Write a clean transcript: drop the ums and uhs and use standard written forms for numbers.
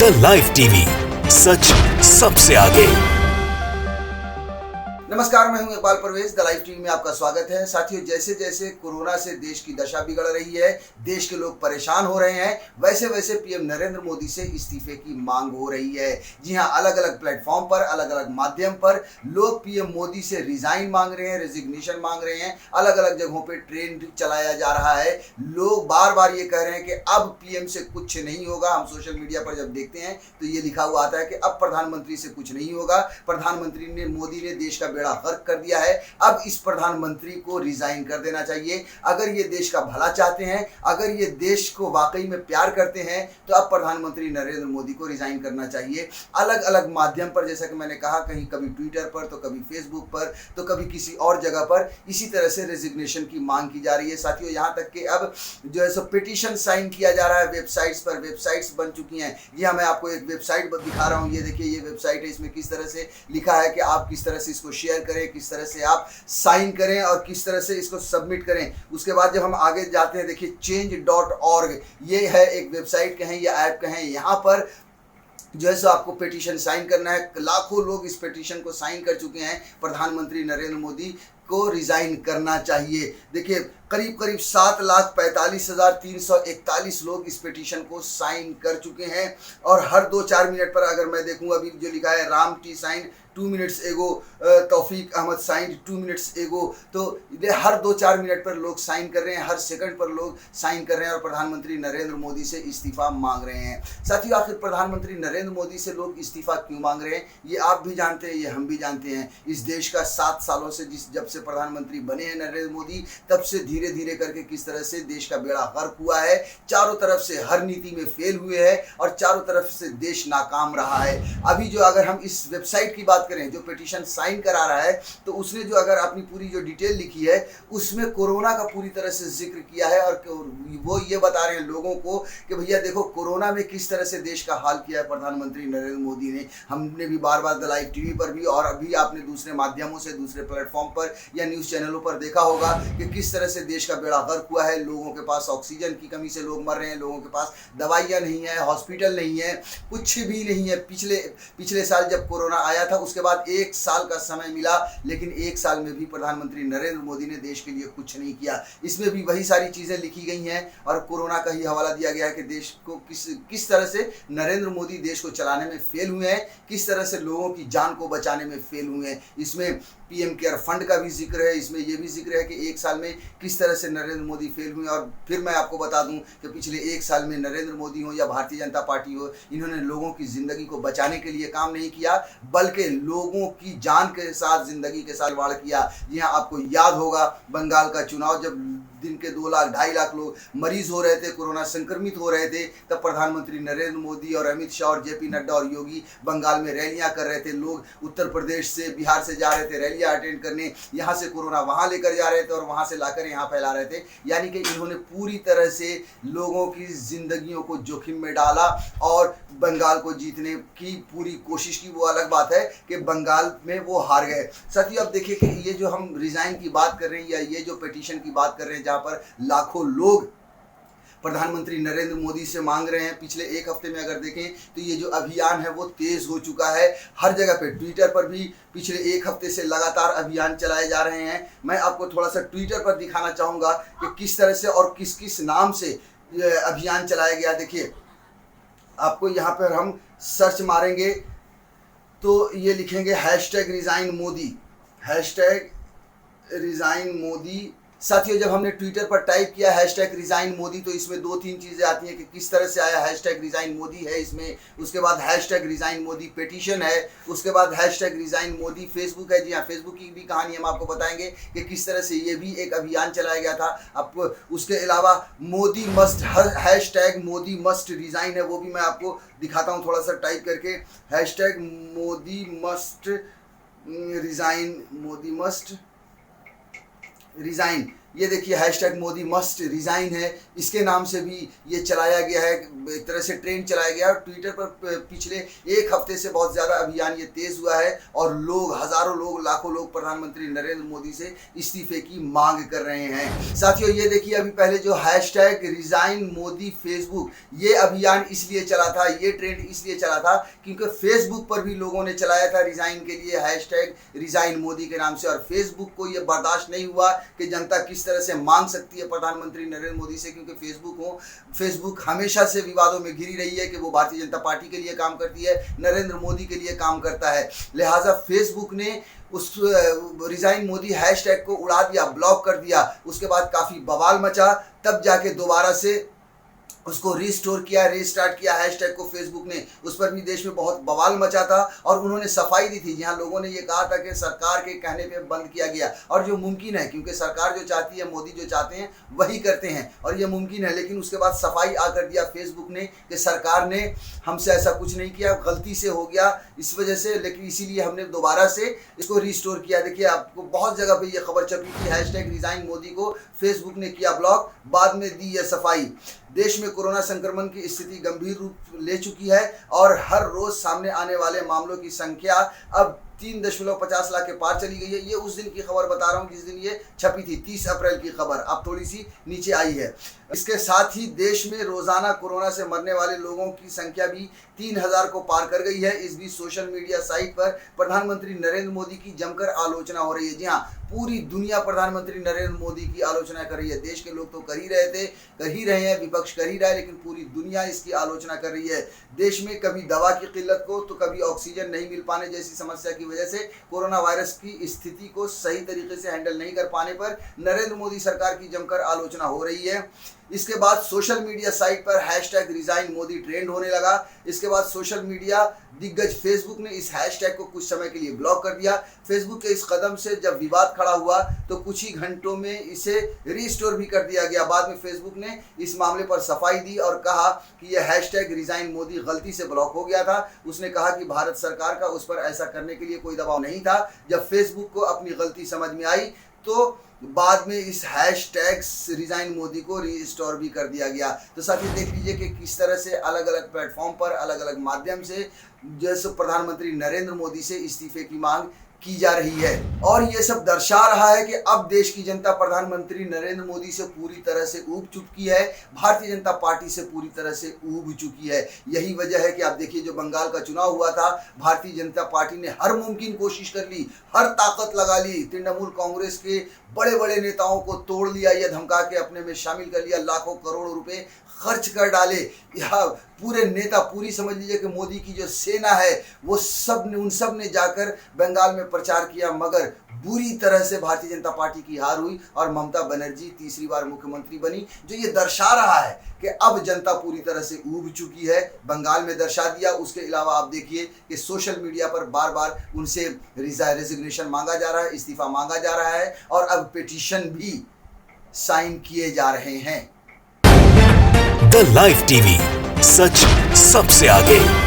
The live TV, सच सबसे आगे। नमस्कार, मैं हूं Iqbal Parvez. The live TV में आपका स्वागत है। साथियों, जैसे जैसे कोरोना से देश की दशा बिगड़ रही है, देश के लोग परेशान हो रहे हैं, वैसे वैसे पीएम नरेंद्र मोदी से इस्तीफे की मांग हो रही है। जी हां, अलग अलग प्लेटफॉर्म पर, अलग अलग माध्यम पर लोग पीएम मोदी से रिजाइन मांग रहे हैं, रेजिग्नेशन मांग रहे हैं। अलग अलग जगहों पर ट्रेंड चलाया जा रहा है। लोग बार बार ये कह रहे हैं कि अब पीएम से कुछ नहीं होगा। हम सोशल मीडिया पर जब देखते हैं तो ये लिखा हुआ आता है कि अब प्रधानमंत्री से कुछ नहीं होगा। प्रधानमंत्री मोदी ने देश का बेड़ा गर्क कर दिया है। अब इस प्रधानमंत्री को रिजाइन कर देना चाहिए। अगर ये देश का भला चाहते हैं, अगर ये देश को वाकई में प्यार करते हैं, तो अब प्रधानमंत्री नरेंद्र मोदी को रिजाइन करना चाहिए। अलग अलग माध्यम पर, जैसा कि मैंने कहा, कहीं कभी ट्विटर पर, तो कभी फेसबुक पर, तो कभी किसी और जगह पर इसी तरह से रेजिग्नेशन की मांग की जा रही है। साथियों, यहाँ तक कि अब जो है सो पिटीशन साइन किया जा रहा है वेबसाइट्स पर। वेबसाइट्स बन चुकी हैं। यह मैं आपको एक वेबसाइट दिखा रहा हूँ। ये देखिए, ये वेबसाइट है। इसमें किस तरह से लिखा है कि आप किस तरह से इसको शेयर करें, किस तरह से आप साइन करें और किस तरह से इसको सबमिट करें। उसके बाद जब हम आगे जाते हैं, देखिए change.org, ये है एक वेबसाइट कहें या ऐप कहें। यहाँ पर जो है सो आपको पिटीशन साइन करना है। लाखों लोग इस पिटीशन को साइन कर चुके हैं। प्रधानमंत्री नरेंद्र मोदी को रिजाइन करना चाहिए। देखिए, करीब करीब 7,45,341 लोग इस पिटीशन को साइन कर चुके हैं। और हर 2-4 मिनट पर, अगर मैं देखूं, अभी जो लिखा है राम टी साइन 2 मिनट्स एगो, तौफीक अहमद साइन 2 मिनट्स एगो, तो हर 2-4 मिनट पर लोग साइन कर रहे हैं, हर सेकंड पर लोग साइन कर रहे हैं और प्रधानमंत्री नरेंद्र मोदी से इस्तीफा मांग रहे हैं। साथियों, आखिर प्रधानमंत्री नरेंद्र मोदी से लोग इस्तीफा क्यों मांग रहे हैं, ये आप भी जानते हैं, ये हम भी जानते हैं। इस देश का 7 सालों से, जब से प्रधानमंत्री बने हैं नरेंद्र मोदी, तब से धीरे धीरे करके किस तरह से देश का बेड़ा गर्क हुआ है। चारों तरफ से हर नीति में फेल हुए हैं और चारों तरफ से देश नाकाम रहा है। अभी जो, अगर हम इस वेबसाइट की बात करें, जो पिटीशन साइन करा रहा है, तो उसने जो अगर अपनी पूरी जो डिटेल लिखी है, उसमें कोरोना का पूरी तरह से जिक्र किया है। और वो ये बता रहे हैं लोगों को कि भैया देखो, कोरोना में किस तरह से देश का हाल किया है प्रधानमंत्री नरेंद्र मोदी ने। हमने भी बार बार द लाइव टीवी पर भी, और अभी आपने दूसरे माध्यमों से, दूसरे प्लेटफॉर्म पर या न्यूज़ चैनलों पर देखा होगा कि किस तरह से देश का बेड़ा गर्क हुआ है। लोगों के पास ऑक्सीजन की कमी से लोग मर रहे हैं, लोगों के पास दवाइयाँ नहीं है, हॉस्पिटल नहीं है, कुछ भी नहीं है। पिछले साल जब कोरोना आया था, उसके बाद 1 साल का समय मिला, लेकिन 1 साल में भी प्रधानमंत्री नरेंद्र मोदी ने देश के लिए कुछ नहीं किया। इसमें भी वही सारी चीज़ें लिखी गई हैं और कोरोना का ही हवाला दिया गया है कि देश को किस तरह से नरेंद्र मोदी देश को चलाने में फेल हुए हैं, किस तरह से लोगों की जान को बचाने में फेल हुए हैं। इसमें पीएम केयर फंड का भी जिक्र है। इसमें यह भी जिक्र है कि 1 साल में किस तरह से नरेंद्र मोदी फेल हुए। और फिर मैं आपको बता दूं कि पिछले 1 साल में नरेंद्र मोदी हो या भारतीय जनता पार्टी हो, इन्होंने लोगों की ज़िंदगी को बचाने के लिए काम नहीं किया, बल्कि लोगों की जान के साथ, ज़िंदगी के साथ वाड़ किया। जी हाँ, आपको याद होगा बंगाल का चुनाव, जब दिन के 2 लाख 2.5 लाख लोग मरीज हो रहे थे, कोरोना संक्रमित हो रहे थे, तब प्रधानमंत्री नरेंद्र मोदी और अमित शाह और जेपी नड्डा और योगी बंगाल में रैलियां कर रहे थे। लोग उत्तर प्रदेश से, बिहार से जा रहे थे रैलियां अटेंड करने। यहाँ से कोरोना वहाँ लेकर जा रहे थे और वहाँ से लाकर यहाँ फैला रहे थे। यानी कि इन्होंने पूरी तरह से लोगों की जिंदगियों को जोखिम में डाला और बंगाल को जीतने की पूरी कोशिश की। वो अलग बात है कि बंगाल में वो हार गए। साथियों, अब देखिए कि ये जो हम रिजाइन की बात कर रहे हैं या ये जो पिटीशन की बात कर रहे हैं, जहाँ पर लाखों लोग प्रधानमंत्री नरेंद्र मोदी से मांग रहे हैं, पिछले 1 हफ्ते में अगर देखें तो ये जो अभियान है वो तेज हो चुका है। हर जगह पे, ट्विटर पर भी पिछले 1 हफ्ते से लगातार अभियान चलाए जा रहे हैं। मैं आपको थोड़ा सा ट्विटर पर दिखाना चाहूँगा कि किस तरह से और किस किस नाम से अभियान चलाया गया। देखिए, आपको यहाँ पर हम सर्च मारेंगे तो ये लिखेंगे #रिजाइन मोदी, #रिजाइन मोदी। साथियों, जब हमने ट्विटर पर टाइप किया #रिजाइन मोदी, तो इसमें 2-3 चीज़ें आती हैं कि किस तरह से आया। #रिजाइन मोदी है इसमें, उसके बाद #रिजाइन मोदी पेटिशन है, उसके बाद #रिजाइन मोदी फेसबुक है। जी हाँ, फेसबुक की भी कहानी हम आपको बताएंगे कि किस तरह से ये भी एक अभियान चलाया गया था। अब उसके अलावा Modi must, #Modi must resign है, वो भी मैं आपको दिखाता हूँ थोड़ा सा टाइप करके। #Modi must resign, Modi must resign, ये देखिए हैशटैग मोदी मस्ट रिजाइन है, इसके नाम से भी ये चलाया गया है, एक तरह से ट्रेंड चलाया गया है। ट्विटर पर पिछले एक हफ्ते से बहुत ज़्यादा अभियान ये तेज़ हुआ है और लोग, हज़ारों लोग, लाखों लोग प्रधानमंत्री नरेंद्र मोदी से इस्तीफे की मांग कर रहे हैं। साथियों ये देखिए अभी पहले जो हैशटैग रिजाइन मोदी फेसबुक, ये अभियान इसलिए चला था, ये ट्रेंड इसलिए चला था क्योंकि फेसबुक पर भी लोगों ने चलाया था रिजाइन के लिए हैशटैग रिजाइन मोदी के नाम से, और फेसबुक को ये बर्दाश्त नहीं हुआ कि जनता किस तरह से मांग सकती है प्रधानमंत्री नरेंद्र मोदी से, क्योंकि फेसबुक हमेशा से विवादों में घिरी रही है कि वो भारतीय जनता पार्टी के लिए काम करती है, नरेंद्र मोदी के लिए काम करता है। लिहाजा फेसबुक ने उस रिजाइन मोदी हैशटैग को उड़ा दिया, ब्लॉक कर दिया। उसके बाद काफ़ी बवाल मचा, तब जाके दोबारा से उसको रीस्टोर किया, रीस्टार्ट किया हैशटैग को फेसबुक ने। उस पर भी देश में बहुत बवाल मचा था और उन्होंने सफाई दी थी, जहां लोगों ने ये कहा था कि सरकार के कहने पे बंद किया गया, और जो मुमकिन है क्योंकि सरकार जो चाहती है, मोदी जो चाहते हैं वही करते हैं और ये मुमकिन है। लेकिन उसके बाद सफाई आकर दिया फेसबुक ने कि सरकार ने हमसे ऐसा कुछ नहीं किया, गलती से हो गया इस वजह से, लेकिन इसीलिए हमने दोबारा से इसको रीस्टोर किया। देखिए आपको बहुत जगह पे ये खबर छपी थी, हैशटैग रिजाइन मोदी को फेसबुक ने किया ब्लॉक, बाद में दी यह सफाई। देश में कोरोना संक्रमण की स्थिति गंभीर रूप ले चुकी है और हर रोज सामने आने वाले मामलों की संख्या अब 3.50 लाख के पार चली गई है। ये उस दिन की खबर बता रहा हूँ जिस दिन ये छपी थी, 30 अप्रैल की खबर, अब थोड़ी सी नीचे आई है। इसके साथ ही देश में रोजाना कोरोना से मरने वाले लोगों की संख्या भी 3000 को पार कर गई है। इस बीच सोशल मीडिया साइट पर प्रधानमंत्री नरेंद्र मोदी की जमकर आलोचना हो रही है। जी हाँ, पूरी दुनिया प्रधानमंत्री नरेंद्र मोदी की आलोचना कर रही है। देश के लोग तो कर ही रहे हैं, विपक्ष कर ही रहा है, लेकिन पूरी दुनिया इसकी आलोचना कर रही है। देश में कभी दवा की किल्लत को तो कभी ऑक्सीजन नहीं मिल पाने जैसी समस्या की वजह से कोरोना वायरस की स्थिति को सही तरीके से हैंडल नहीं कर पाने पर नरेंद्र मोदी सरकार की जमकर आलोचना हो रही है। इसके बाद सोशल मीडिया साइट पर हैशटैग रिजाइन मोदी ट्रेंड होने लगा। इसके बाद सोशल मीडिया दिग्गज फेसबुक ने इस हैशटैग को कुछ समय के लिए ब्लॉक कर दिया। फेसबुक के इस कदम से जब विवाद खड़ा हुआ तो कुछ ही घंटों में इसे रीस्टोर भी कर दिया गया। बाद में फेसबुक ने इस मामले पर सफाई दी और कहा कि यह हैशटैग रिजाइन मोदी गलती से ब्लॉक हो गया था। उसने कहा कि भारत सरकार का उस पर ऐसा करने के लिए कोई दबाव नहीं था। जब फेसबुक को अपनी गलती समझ में आई तो बाद में इस हैशटैग रिजाइन मोदी को रीस्टोर भी कर दिया गया। तो साथियों देख लीजिए कि किस तरह से अलग अलग प्लेटफॉर्म पर, अलग अलग माध्यम से जैसे प्रधानमंत्री नरेंद्र मोदी से इस्तीफे की मांग की जा रही है। और ये सब दर्शा रहा है कि अब देश की जनता प्रधानमंत्री नरेंद्र मोदी से पूरी तरह से ऊब चुकी है, भारतीय जनता पार्टी से पूरी तरह से ऊब चुकी है। यही वजह है कि आप देखिए जो बंगाल का चुनाव हुआ था, भारतीय जनता पार्टी ने हर मुमकिन कोशिश कर ली, हर ताकत लगा ली, तृणमूल कांग्रेस के बड़े बड़े नेताओं को तोड़ लिया या धमका के अपने में शामिल कर लिया, लाखों करोड़ रुपए खर्च कर डाले। यह पूरे नेता, पूरी समझ लीजिए कि मोदी की जो सेना है वो उन सब ने जाकर बंगाल में प्रचार किया, मगर बुरी तरह से भारतीय जनता पार्टी की हार हुई और ममता बनर्जी तीसरी बार मुख्यमंत्री बनी, जो ये दर्शा रहा है कि अब जनता पूरी तरह से ऊब चुकी है। बंगाल में दर्शा दिया। उसके अलावा आप देखिए कि सोशल मीडिया पर बार बार उनसे रेजिग्नेशन मांगा जा रहा है, इस्तीफा मांगा जा रहा है और अब पिटीशन भी साइन किए जा रहे हैं। द लाइव टीवी, सच सबसे आगे।